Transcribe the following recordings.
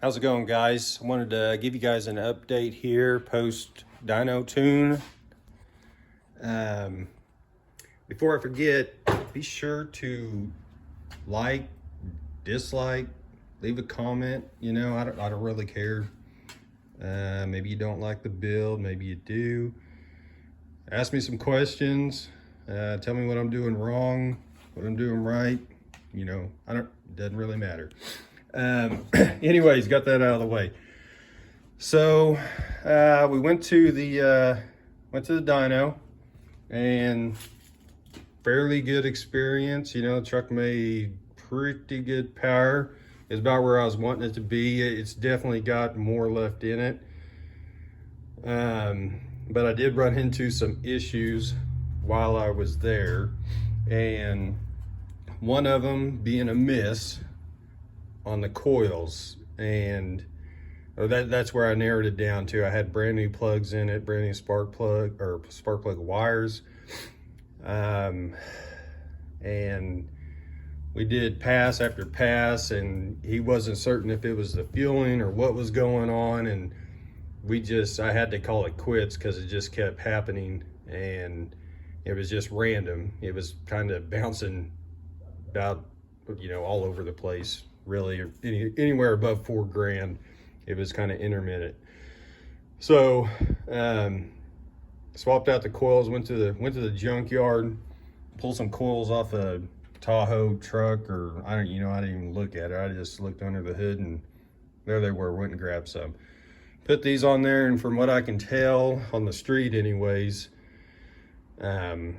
How's it going, guys? I wanted to give you guys an update here post dyno tune. Before I forget, be sure to like, dislike, leave a comment. You know, I don't really care. Maybe you don't like the build, maybe you do. Ask me some questions. Tell me what I'm doing wrong, what I'm doing right. You know, it doesn't really matter. Anyways, got that out of the way. So we went to the dyno, and fairly good experience. You know, the truck made pretty good power. It's about where I was wanting it to be. It's definitely got more left in it. But I did run into some issues while I was there, and one of them being a miss on the coils, and that's where I narrowed it down to. I had brand new plugs in it, brand new spark plug wires, and we did pass after pass, and he wasn't certain if it was the fueling or what was going on, and I had to call it quits because it just kept happening, and it was just random. It was kind of bouncing about, you know, all over the place. Really, anywhere above $4,000, it was kind of intermittent. So swapped out the coils, went to the junkyard, pulled some coils off a Tahoe truck, or I didn't even look at it. I just looked under the hood, and there they were. Went and grabbed some, put these on there, and from what I can tell on the street anyways, I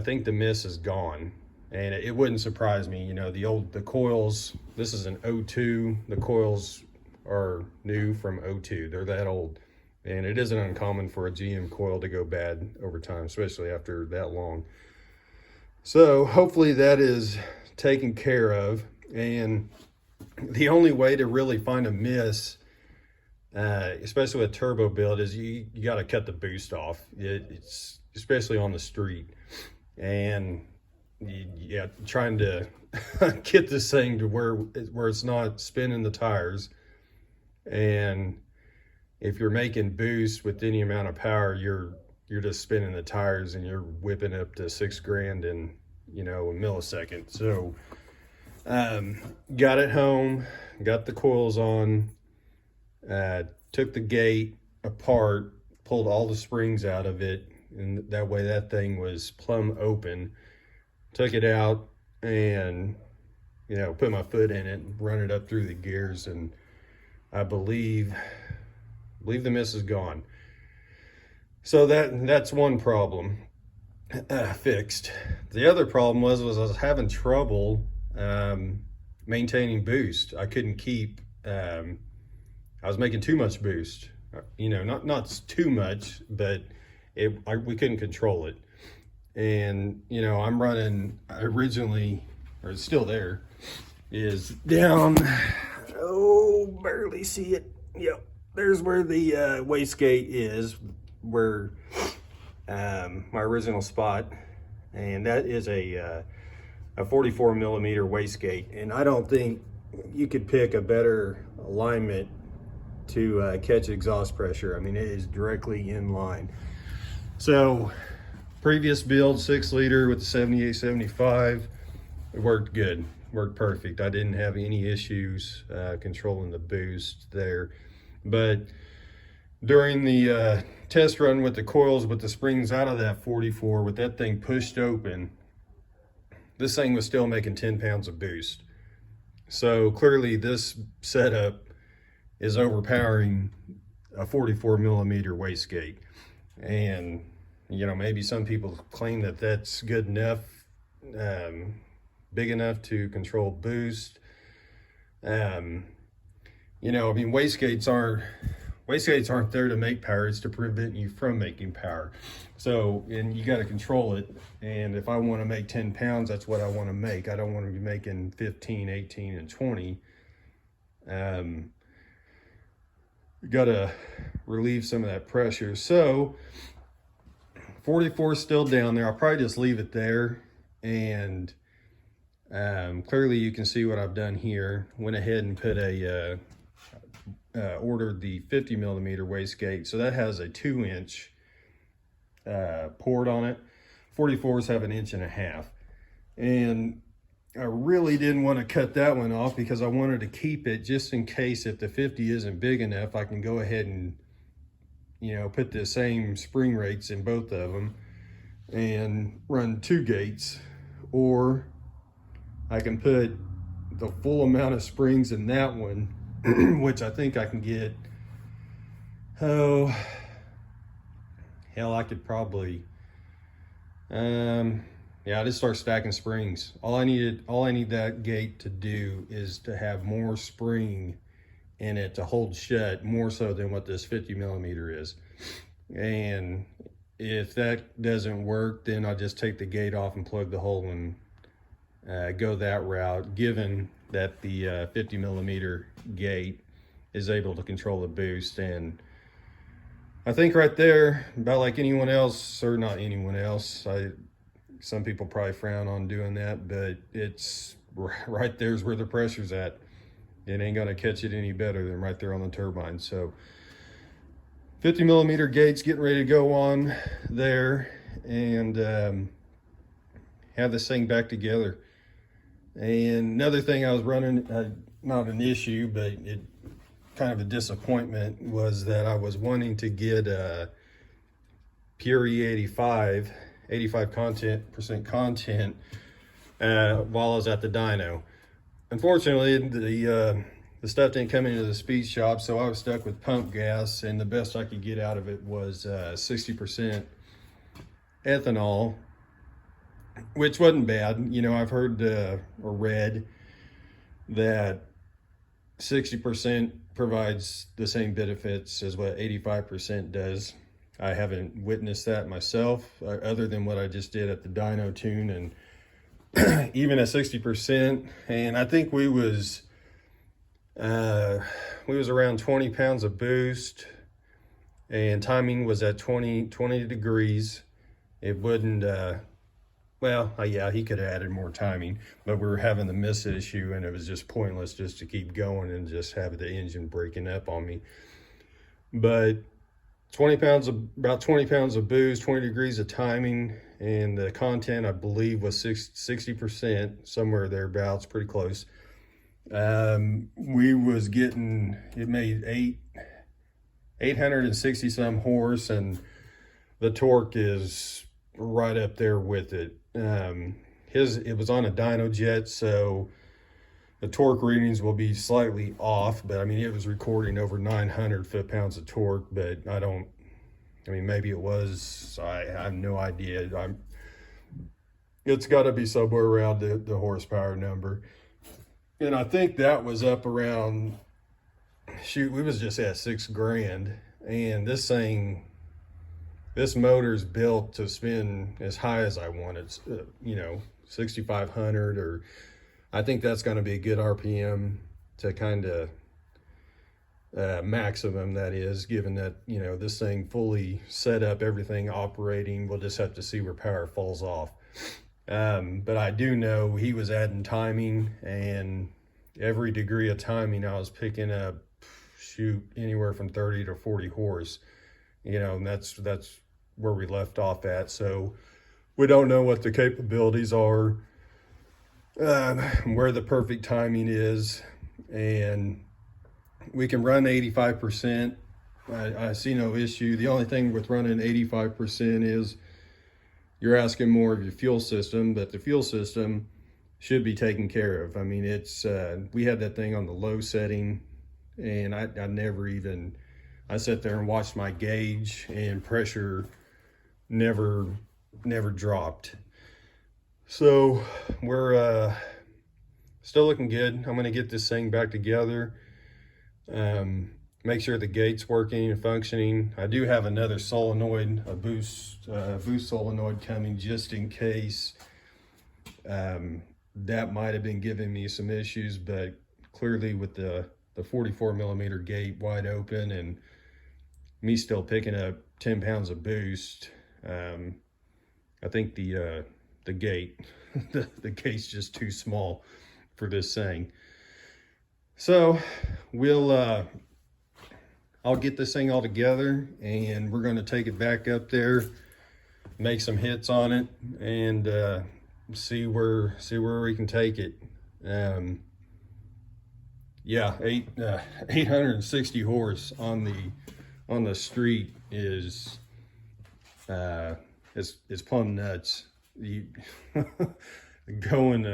think the miss is gone. And it wouldn't surprise me. You know, the coils, this is an 02. The coils are new from 02. They're that old. And it isn't uncommon for a GM coil to go bad over time, especially after that long. So hopefully that is taken care of. And the only way to really find a miss, especially with turbo build, is you got to cut the boost off. It's especially on the street. And yeah, trying to get this thing to where it's not spinning the tires. And if you're making boost with any amount of power, you're just spinning the tires, and you're whipping up to $6,000 in, you know, a millisecond. So got it home, got the coils on, took the gate apart, pulled all the springs out of it, and that way that thing was plumb open. Took it out and, you know, put my foot in it and run it up through the gears, and I believe the miss is gone. So that's one problem fixed. The other problem was I was having trouble maintaining boost. I couldn't keep. I was making too much boost. You know, not too much, but we couldn't control it. And, you know, I'm running originally, or it's still there, is down, barely see it. Yep, there's where the wastegate is, where my original spot, and that is a 44 millimeter wastegate. And I don't think you could pick a better alignment to catch exhaust pressure. I mean, it is directly in line. So previous build, 6-liter with the 7875, it worked good, worked perfect. I didn't have any issues controlling the boost there. But during the test run with the coils, with the springs out of that 44, with that thing pushed open, this thing was still making 10 pounds of boost. So clearly this setup is overpowering a 44 millimeter wastegate. And, you know, maybe some people claim that that's good enough, big enough to control boost. You know, I mean, wastegates aren't there to make power. It's to prevent you from making power. So, and you got to control it. And if I want to make 10 pounds, that's what I want to make. I don't want to be making 15, 18, and 20. You got to relieve some of that pressure. So 44 is still down there. I'll probably just leave it there. And clearly you can see what I've done here. Went ahead and put a ordered the 50 millimeter wastegate. So that has a 2-inch port on it. 44s have 1.5 inches. And I really didn't want to cut that one off because I wanted to keep it just in case if the 50 isn't big enough, I can go ahead and, you know, put the same spring rates in both of them and run 2 gates, or I can put the full amount of springs in that one, which I think I can get, oh, hell, I could probably, yeah, I just start stacking springs. All I need that gate to do is to have more spring in it to hold shut, more so than what this 50 millimeter is. And if that doesn't work, then I'll just take the gate off and plug the hole and go that route, given that the 50 millimeter gate is able to control the boost. And I think right there, about like anyone else, or not anyone else, some people probably frown on doing that, but it's right there's where the pressure's at. It ain't gonna catch it any better than right there on the turbine. So 50 millimeter gates getting ready to go on there, and have this thing back together. And another thing I was running, not an issue, but it kind of a disappointment, was that I was wanting to get a Pure E85 85% content while I was at the dyno. Unfortunately, the stuff didn't come into the speed shop, so I was stuck with pump gas, and the best I could get out of it was 60% ethanol, which wasn't bad. You know, I've heard or read that 60% provides the same benefits as what 85% does. I haven't witnessed that myself, other than what I just did at the dyno tune, and even at 60%, and I think we was around 20 pounds of boost, and timing was at 20 degrees. It wouldn't, well, yeah, he could have added more timing, but we were having the miss issue, and it was just pointless just to keep going and just have the engine breaking up on me. But about 20 pounds of boost, 20 degrees of timing, and the content, I believe, was 60%, somewhere thereabouts, pretty close. We was getting, it made 860 some horse, and the torque is right up there with it. It was on a dyno jet, so the torque readings will be slightly off, but I mean, it was recording over 900 foot-pounds of torque, but I mean, maybe it was, I have no idea. It's got to be somewhere around the horsepower number. And I think that was up around, shoot, we was just at $6,000. And this motor's built to spin as high as I want it, you know, 6,500, or I think that's going to be a good RPM to kind of maximum, that is, given that, you know, this thing fully set up, everything operating. We'll just have to see where power falls off. But I do know he was adding timing, and every degree of timing I was picking up, shoot, anywhere from 30 to 40 horse, you know, and that's where we left off at. So we don't know what the capabilities are, where the perfect timing is, and we can run 85%. I see no issue. The only thing with running 85% is you're asking more of your fuel system, but the fuel system should be taken care of. I mean, it's we had that thing on the low setting, and I sat there and watched my gauge, and pressure never dropped. So we're still looking good. I'm going to get this thing back together, make sure the gate's working and functioning. I do have another solenoid, a boost solenoid coming, just in case. That might have been giving me some issues, but clearly with the 44 millimeter gate wide open and me still picking up 10 pounds of boost, I think the gate, the gate's just too small for this thing. So we'll I'll get this thing all together, and we're going to take it back up there, make some hits on it, and see where we can take it. Yeah, 860 horse on the street is plumb nuts. You going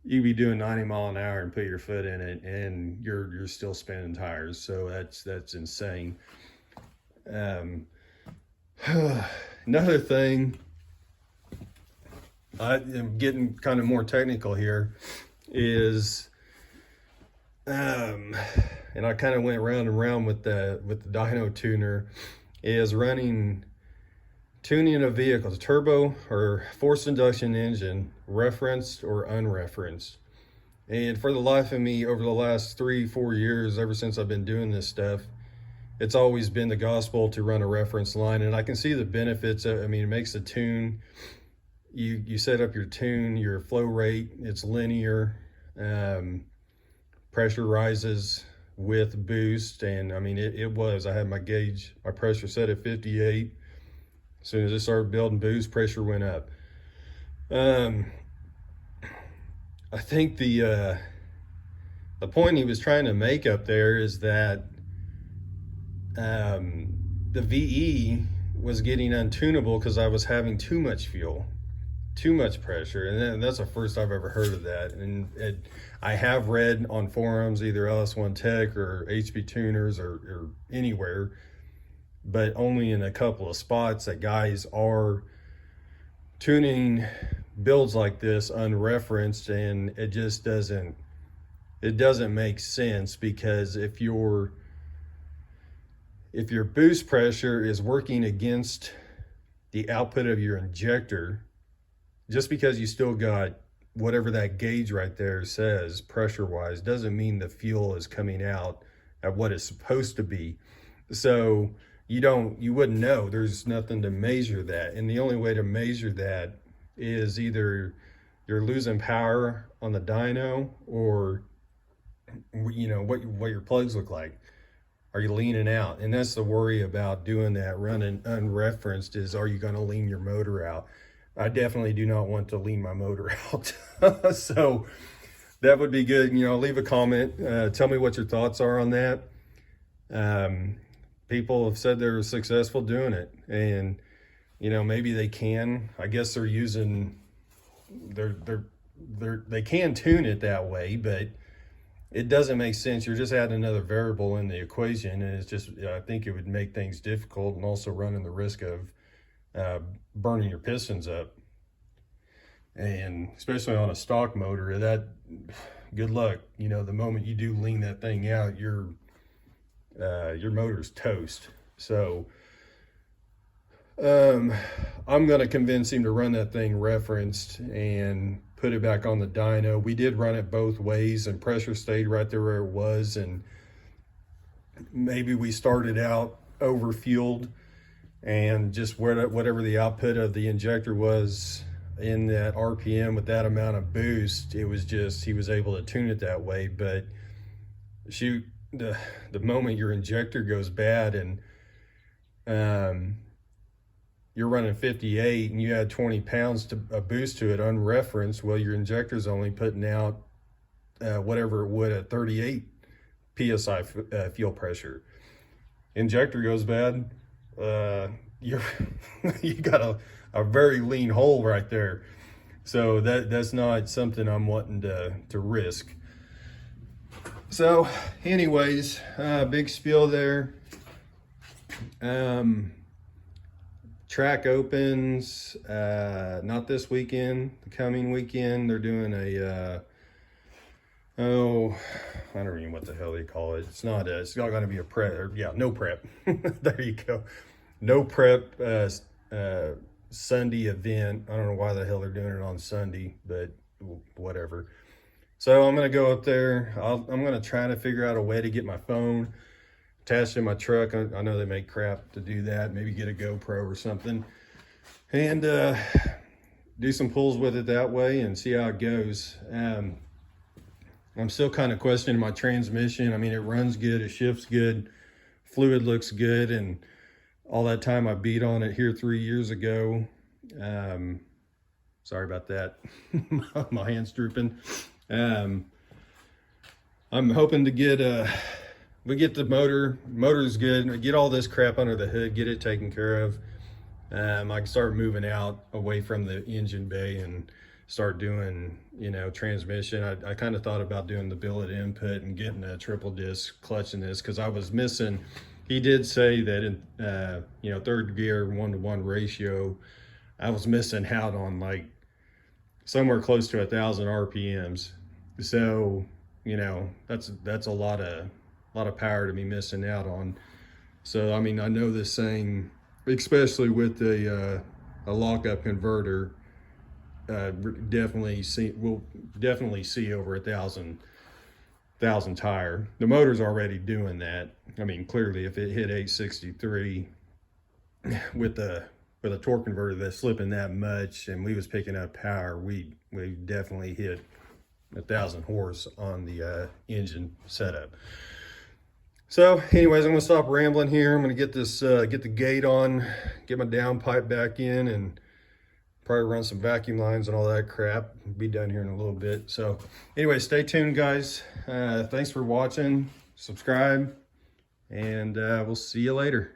you be doing 90 mile an hour and put your foot in it, and you're still spinning tires. So that's insane. Another thing, I am getting kind of more technical here, is and I kind of went round and round with the dyno tuner, is tuning a vehicle, the turbo or forced induction engine, referenced or unreferenced. And for the life of me, over the last 3-4 years, ever since I've been doing this stuff, it's always been the gospel to run a reference line. And I can see the benefits. I mean, it makes the tune, you set up your tune, your flow rate, it's linear, pressure rises with boost. And I mean, I had my pressure set at 58. As soon as I started building boost, pressure went up. I think the point he was trying to make up there is that the VE was getting untunable because I was having too much fuel, too much pressure, and that's the first I've ever heard of that. And I have read on forums, either LS1 Tech or HB Tuners or anywhere, but only in a couple of spots, that guys are tuning builds like this unreferenced, and it just doesn't make sense, because if your boost pressure is working against the output of your injector, just because you still got whatever that gauge right there says pressure wise, doesn't mean the fuel is coming out at what it's supposed to be. So you wouldn't know. There's nothing to measure that. And the only way to measure that is either you're losing power on the dyno, or what your plugs look like. Are you leaning out? And that's the worry about doing that, running unreferenced, is, are you going to lean your motor out? I definitely do not want to lean my motor out. So that would be good. Leave a comment. Tell me what your thoughts are on that. People have said they're successful doing it, and maybe they can. I guess they're using they can tune it that way, but it doesn't make sense. You're just adding another variable in the equation, and it's just, I think it would make things difficult, and also running the risk of burning your pistons up. And especially on a stock motor, that, good luck. The moment you do lean that thing out, your motor's toast. So I'm going to convince him to run that thing referenced and put it back on the dyno. We did run it both ways, and pressure stayed right there where it was. And maybe we started out over fueled, and just whatever the output of the injector was in that RPM with that amount of boost, it was just, he was able to tune it that way. But shoot, the moment your injector goes bad, and you're running 58 and you add 20 pounds to a boost to it unreferenced, well, your injector's only putting out whatever it would at 38 psi fuel pressure. Injector goes bad, you got a very lean hole right there. So that's not something I'm wanting to risk. So anyways, big spiel there. Track opens not this weekend, the coming weekend. They're doing a I don't even know what the hell they call it. It's not going to be a prep, or, yeah, no prep. There you go. No prep Sunday event. I don't know why the hell they're doing it on Sunday, but whatever. So I'm going to go up there. I'm going to try to figure out a way to get my phone attached to my truck. I know they make crap to do that. Maybe get a GoPro or something, and do some pulls with it that way and see how it goes. I'm still kind of questioning my transmission. I mean, it runs good, it shifts good, fluid looks good, and all that time I beat on it here 3 years ago. Sorry about that. My hand's drooping. I'm hoping to get we get the motor's good, get all this crap under the hood, get it taken care of. I can start moving out away from the engine bay and start doing, you know, transmission. I kind of thought about doing the billet input and getting a triple disc clutch in this, because I was missing. He did say that in you know, third gear 1-to-1 ratio, I was missing out on like somewhere close to 1,000 RPMs. So, you know, that's a lot of power to be missing out on. So I mean, I know this thing, especially with a lockup converter, we'll definitely see over 1,000 tire. The motor's already doing that. I mean, clearly, if it hit 863 with a torque converter that's slipping that much, and we was picking up power, we definitely hit 1,000 horse on the engine setup. So anyways, I'm gonna stop rambling here. I'm gonna get this get the gate on, get my downpipe back in, and probably run some vacuum lines and all that crap. Be done here in a little bit. So anyway, stay tuned, guys. Thanks for watching. Subscribe, and we'll see you later.